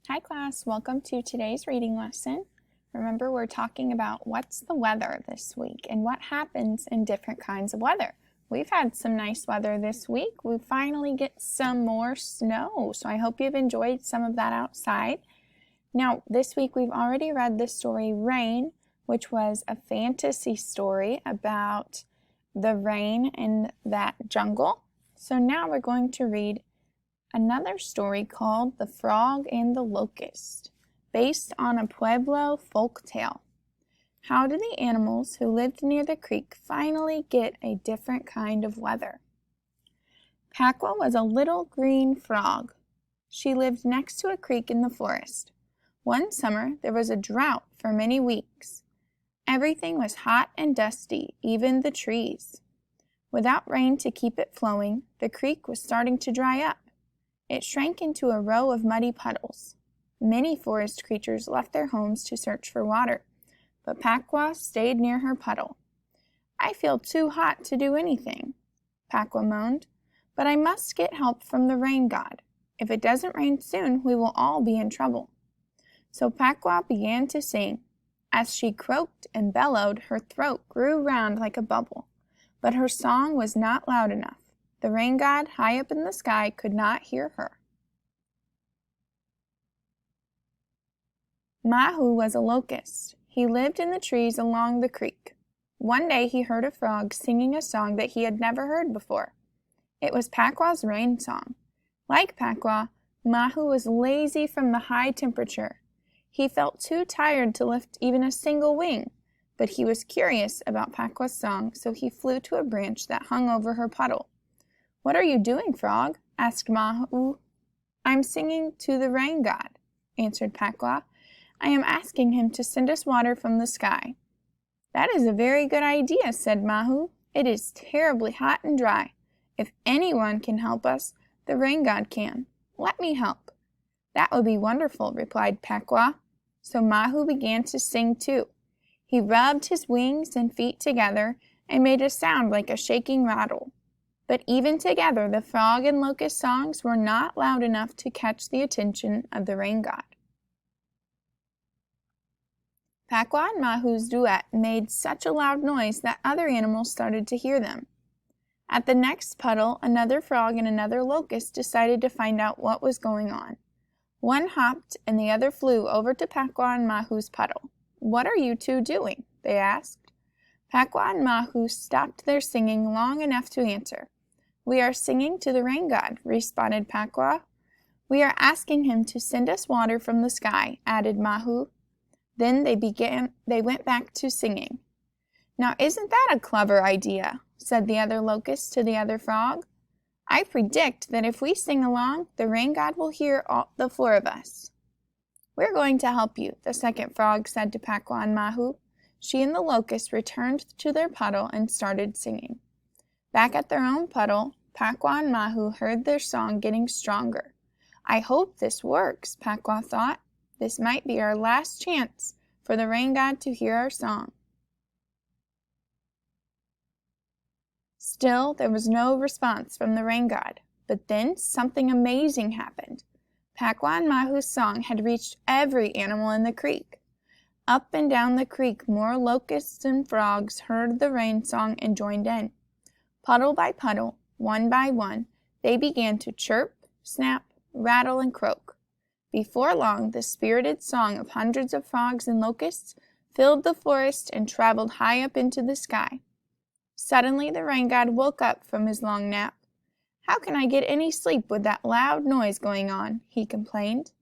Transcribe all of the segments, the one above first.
Hi class, welcome to today's reading lesson. Remember, we're talking about what's the weather this week and what happens in different kinds of weather. We've had some nice weather this week. We finally get some more snow, so I hope you've enjoyed some of that outside. Now, this week we've already read the story Rain, which was a fantasy story about the rain in that jungle. So now we're going to read another story called The Frog and the Locust, based on a Pueblo folk tale. How did the animals who lived near the creek finally get a different kind of weather? Paqua was a little green frog. She lived next to a creek in the forest. One summer there was a drought for many weeks. Everything was hot and dusty, even the trees. Without rain to keep it flowing, the creek was starting to dry up. It shrank into a row of muddy puddles. Many forest creatures left their homes to search for water, but Paqua stayed near her puddle. "I feel too hot to do anything," Paqua moaned, "but I must get help from the rain god. If it doesn't rain soon, we will all be in trouble." So Paqua began to sing. As she croaked and bellowed, her throat grew round like a bubble, but her song was not loud enough. The rain god, high up in the sky, could not hear her. Mahu was a locust. He lived in the trees along the creek. One day he heard a frog singing a song that he had never heard before. It was Paqua's rain song. Like Paqua, Mahu was lazy from the high temperature. He felt too tired to lift even a single wing, but he was curious about Paqua's song, so he flew to a branch that hung over her puddle. "What are you doing, frog?" asked Mahu. "I'm singing to the rain god," answered Paqua. "I am asking him to send us water from the sky." "That is a very good idea," said Mahu. "It is terribly hot and dry. If anyone can help us, the rain god can. Let me help." "That would be wonderful," replied Paqua. So Mahu began to sing too. He rubbed his wings and feet together and made a sound like a shaking rattle. But even together, the frog and locust songs were not loud enough to catch the attention of the rain god. Paqua and Mahu's duet made such a loud noise that other animals started to hear them. At the next puddle, another frog and another locust decided to find out what was going on. One hopped and the other flew over to Paqua and Mahu's puddle. "What are you two doing?" they asked. Paqua and Mahu stopped their singing long enough to answer. "We are singing to the rain god," responded Paqua. "We are asking him to send us water from the sky," added Mahu. Then they went back to singing. "Now isn't that a clever idea?" said the other locust to the other frog. "I predict that if we sing along, the rain god will hear all the four of us." "We're going to help you," the second frog said to Paqua and Mahu. She and the locust returned to their puddle and started singing. Back at their own puddle, Paqua and Mahu heard their song getting stronger. "I hope this works," Paqua thought. "This might be our last chance for the rain god to hear our song." Still, there was no response from the rain god. But then something amazing happened. Paqua and Mahu's song had reached every animal in the creek. Up and down the creek, more locusts and frogs heard the rain song and joined in. Puddle by puddle, one by one, they began to chirp, snap, rattle, and croak. Before long, the spirited song of hundreds of frogs and locusts filled the forest and traveled high up into the sky. Suddenly, the rain god woke up from his long nap. "How can I get any sleep with that loud noise going on?" he complained.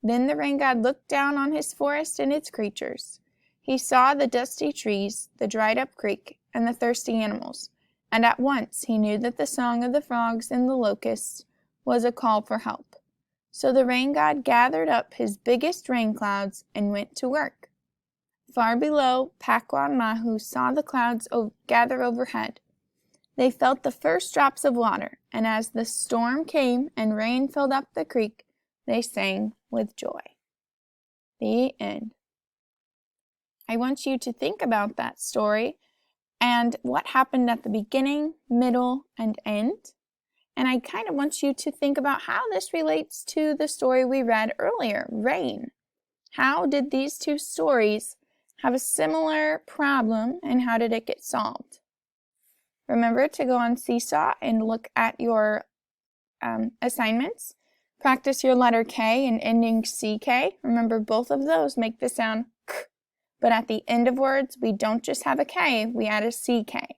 Then the rain god looked down on his forest and its creatures. He saw the dusty trees, the dried-up creek, and the thirsty animals, and at once he knew that the song of the frogs and the locusts was a call for help. So the rain god gathered up his biggest rain clouds and went to work. Far below, Paqua and Mahu saw the clouds gather overhead. They felt the first drops of water, and as the storm came and rain filled up the creek, they sang with joy. The end. I want you to think about that story and what happened at the beginning, middle, and end. And I kind of want you to think about how this relates to the story we read earlier, rain. How did these two stories have a similar problem and how did it get solved? Remember to go on Seesaw and look at your assignments. Practice your letter K and ending CK. Remember, both of those make the sound K, but at the end of words, we don't just have a K, we add a CK.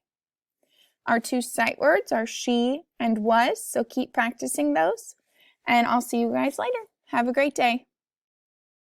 Our two sight words are she and was, so keep practicing those. And I'll see you guys later. Have a great day.